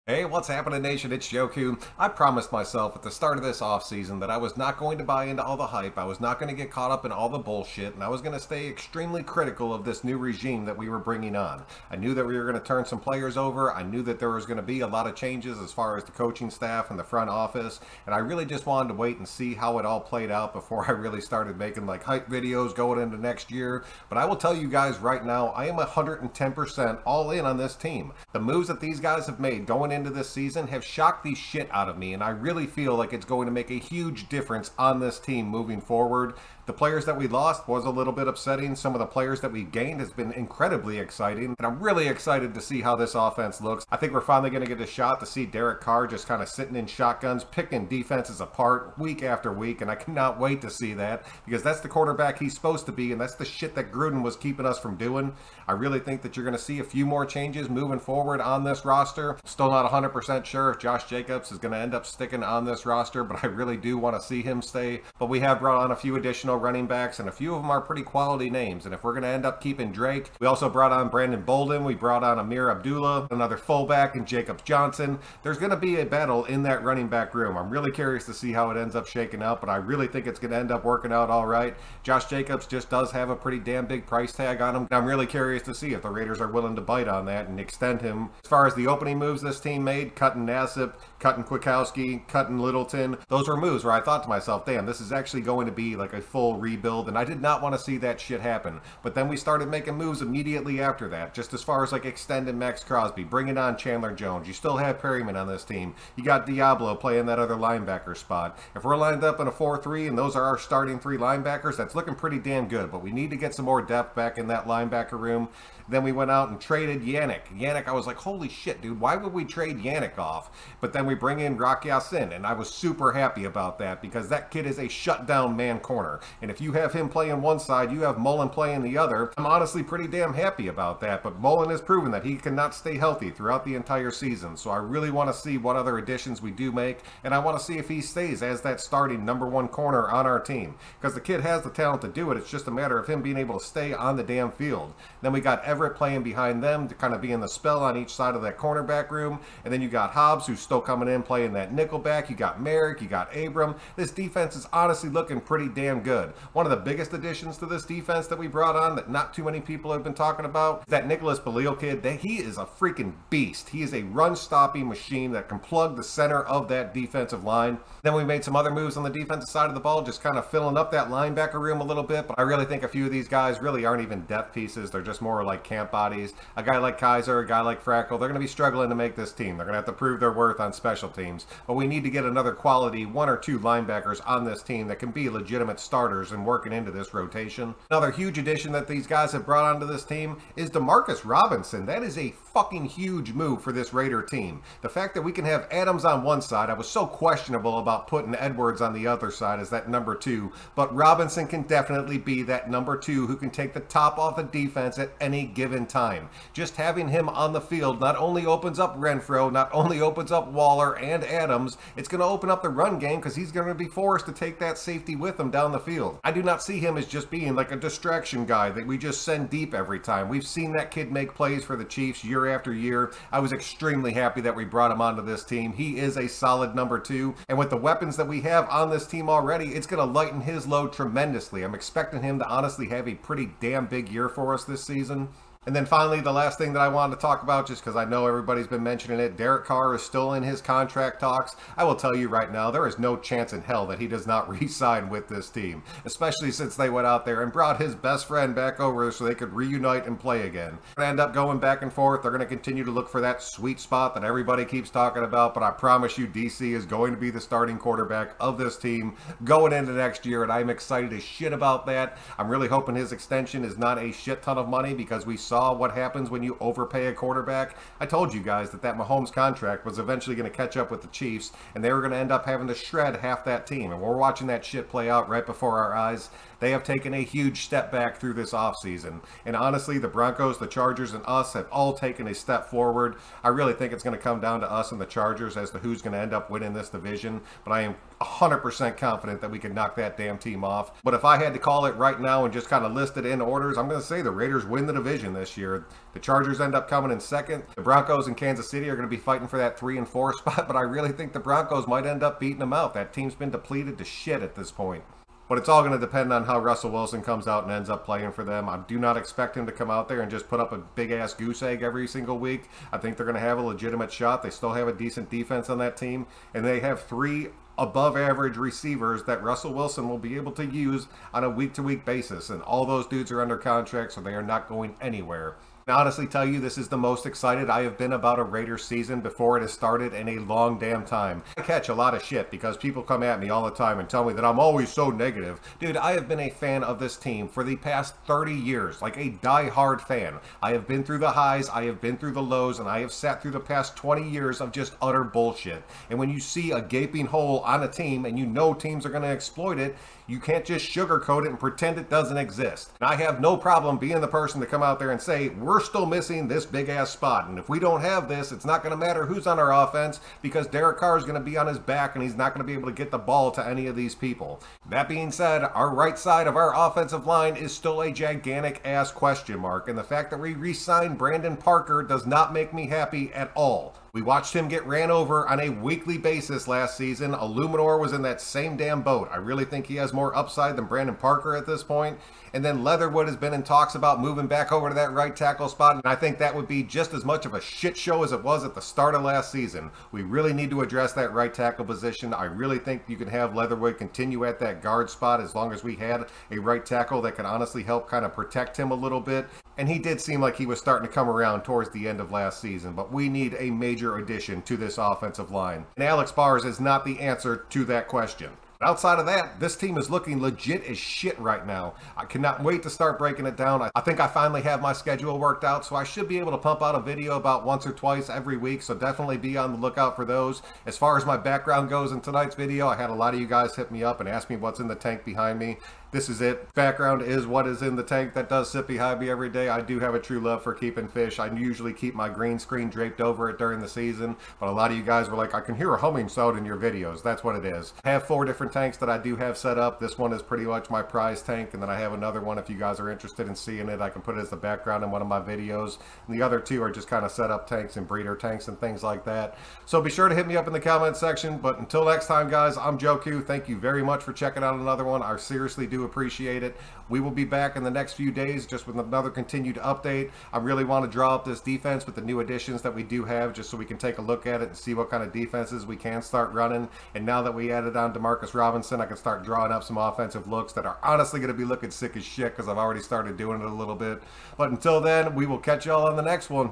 Hey, what's happening, Nation? It's Joku. I promised myself at the start of this offseason that I was not going to buy into all the hype, I was not going to get caught up in all the bullshit, and I was going to stay extremely critical of this new regime that we were bringing on. I knew that we were going to turn some players over, I knew that there was going to be a lot of changes as far as the coaching staff and the front office, and I really just wanted to wait and see how it all played out before I really started making like hype videos going into next year. But I will tell you guys right now, I am 110% all in on this team. The moves that these guys have made going into this season have shocked the shit out of me, and I really feel like it's going to make a huge difference on this team moving forward. The players that we lost was a little bit upsetting. Some of the players that we gained has been incredibly exciting, and I'm really excited to see how this offense looks. I think we're finally going to get a shot to see Carr just kind of sitting in shotguns, picking defenses apart week after week, and I cannot wait to see that, because that's the quarterback he's supposed to be, and that's the shit that Gruden was keeping us from doing. I really think that you're going to see a few more changes moving forward on this roster. Still not 100% sure if Josh Jacobs is going to end up sticking on this roster, but I really do want to see him stay. But we have brought on a few additional running backs, and a few of them are pretty quality names. And if we're going to end up keeping Drake, we also brought on Brandon Bolden, we brought on Amir Abdullah, another fullback, and Jacobs Johnson. There's going to be a battle in that running back room. I'm really curious to see how it ends up shaking out, but I really think it's going to end up working out all right. Josh Jacobs just does have a pretty damn big price tag on him. I'm really curious to see if the Raiders are willing to bite on that and extend him. As far as the opening moves this team made, cutting Nassib, cutting Kwiatkowski, cutting Littleton, those were moves where I thought to myself, damn, this is actually going to be like a full rebuild, and I did not want to see that shit happen. But then we started making moves immediately after that, just as far as like extending Max Crosby, bringing on Chandler Jones. You still have Perryman on this team. You got Diablo playing that other linebacker spot. If we're lined up in a 4-3 and those are our starting three linebackers, that's looking pretty damn good, but we need to get some more depth back in that linebacker room. Then we went out and traded Yannick, I was like, holy shit, dude, why would we trade Yannick off? But then we bring in Rock Ya-Sin, and I was super happy about that, because that kid is a shutdown man corner. And if you have him playing one side, you have Mullen playing the other. I'm honestly pretty damn happy about that, but Mullen has proven that he cannot stay healthy throughout the entire season. So I really want to see what other additions we do make, and I want to see if he stays as that starting #1 corner on our team, because the kid has the talent to do it. It's just a matter of him being able to stay on the damn field. Then we got Everett playing behind them to kind of be in the spell on each side of that cornerback room, and then you got Hobbs, who's still coming in playing that nickelback. You got Merrick, you got Abram. This defense is honestly looking pretty damn good. One of the biggest additions to this defense that we brought on that not too many people have been talking about, that Nicholas Belial kid. He is a freaking beast. He is a run-stopping machine that can plug the center of that defensive line. Then we made some other moves on the defensive side of the ball, just kind of filling up that linebacker room a little bit, but I really think a few of these guys really aren't even depth pieces. They're just more like camp bodies. A guy like Kaiser, a guy like Frackle, they're going to be struggling to make this team. They're going to have to prove their worth on special teams, but we need to get another quality 1 or 2 linebackers on this team that can be legitimate starters and working into this rotation. Another huge addition that these guys have brought onto this team is Demarcus Robinson. That is a fucking huge move for this Raider team. The fact that we can have Adams on one side, I was so questionable about putting Edwards on the other side as that #2, but Robinson can definitely be that #2 who can take the top off the defense at any given time. Just having him on the field not only opens up Renfro, not only opens up Waller and Adams, it's going to open up the run game, because he's going to be forced to take that safety with him down the field. I do not see him as just being like a distraction guy that we just send deep every time. We've seen that kid make plays for the Chiefs year after year. I was extremely happy that we brought him onto this team. He is a solid #2, and with the weapons that we have on this team already, it's going to lighten his load tremendously. I'm expecting him to honestly have a pretty damn big year for us this season. And then finally, the last thing that I wanted to talk about, just because I know everybody's been mentioning it, Derek Carr is still in his contract talks. I will tell you right now, there is no chance in hell that he does not re-sign with this team, especially since they went out there and brought his best friend back over so they could reunite and play again. They're going to end up going back and forth. They're going to continue to look for that sweet spot that everybody keeps talking about, but I promise you, DC is going to be the starting quarterback of this team going into next year, and I'm excited as shit about that. I'm really hoping his extension is not a shit ton of money, because we saw what happens when you overpay a quarterback. I told you guys that Mahomes contract was eventually going to catch up with the Chiefs, and they were going to end up having to shred half that team, and we're watching that shit play out right before our eyes. They have taken a huge step back through this offseason, and honestly, the Broncos, the Chargers, and us have all taken a step forward. I really think it's going to come down to us and the Chargers as to who's going to end up winning this division, but I am 100% confident that we could knock that damn team off. But if I had to call it right now and just kind of list it in orders, I'm going to say the Raiders win the division this this year. The Chargers end up coming in second. The Broncos and Kansas City are going to be fighting for that 3 and 4 spot, but I really think the Broncos might end up beating them out. That team's been depleted to shit at this point. But it's all going to depend on how Russell Wilson comes out and ends up playing for them. I do not expect him to come out there and just put up a big-ass goose egg every single week. I think they're going to have a legitimate shot. They still have a decent defense on that team. And they have 3 above-average receivers that Russell Wilson will be able to use on a week-to-week basis. And all those dudes are under contract, so they are not going anywhere. I honestly tell you, this is the most excited I have been about a Raiders season before it has started in a long damn time. I catch a lot of shit because people come at me all the time and tell me that I'm always so negative. Dude, I have been a fan of this team for the past 30 years, like a die-hard fan. I have been through the highs, I have been through the lows, and I have sat through the past 20 years of just utter bullshit. And when you see a gaping hole on a team and you know teams are going to exploit it, you can't just sugarcoat it and pretend it doesn't exist. And I have no problem being the person to come out there and say, we're still missing this big-ass spot. And if we don't have this, it's not going to matter who's on our offense because Derek Carr is going to be on his back and he's not going to be able to get the ball to any of these people. That being said, our right side of our offensive line is still a gigantic-ass question mark. And the fact that we re-signed Brandon Parker does not make me happy at all. We watched him get ran over on a weekly basis last season. Illuminor was in that same damn boat. I really think he has more upside than Brandon Parker at this point. And then Leatherwood has been in talks about moving back over to that right tackle spot. And I think that would be just as much of a shit show as it was at the start of last season. We really need to address that right tackle position. I really think you can have Leatherwood continue at that guard spot as long as we had a right tackle that can honestly help kind of protect him a little bit. And he did seem like he was starting to come around towards the end of last season. But we need a major addition to this offensive line. And Alex Bars is not the answer to that question. Outside of that, this team is looking legit as shit right now. I cannot wait to start breaking it down. I think I finally have my schedule worked out, so I should be able to pump out a video about once or twice every week, so definitely be on the lookout for those. As far as my background goes in tonight's video, I had a lot of you guys hit me up and ask me what's in the tank behind me. This is it. Background is what is in the tank that does sit behind me every day. I do have a true love for keeping fish. I usually keep my green screen draped over it during the season, but a lot of you guys were like, I can hear a humming sound in your videos. That's what it is. I have 4 different tanks that I do have set up. This one is pretty much my prize tank, and then I have another one if you guys are interested in seeing it. I can put it as the background in one of my videos. And the other 2 are just kind of set up tanks and breeder tanks and things like that. So be sure to hit me up in the comment section. But until next time, guys, I'm Joku. Thank you very much for checking out another one. I seriously do appreciate it. We will be back in the next few days just with another continued update. I really want to draw up this defense with the new additions that we do have just so we can take a look at it and see what kind of defenses we can start running. And now that we added on Demarcus Robinson, I can start drawing up some offensive looks that are honestly going to be looking sick as shit because I've already started doing it a little bit. But until then, we will catch y'all on the next one.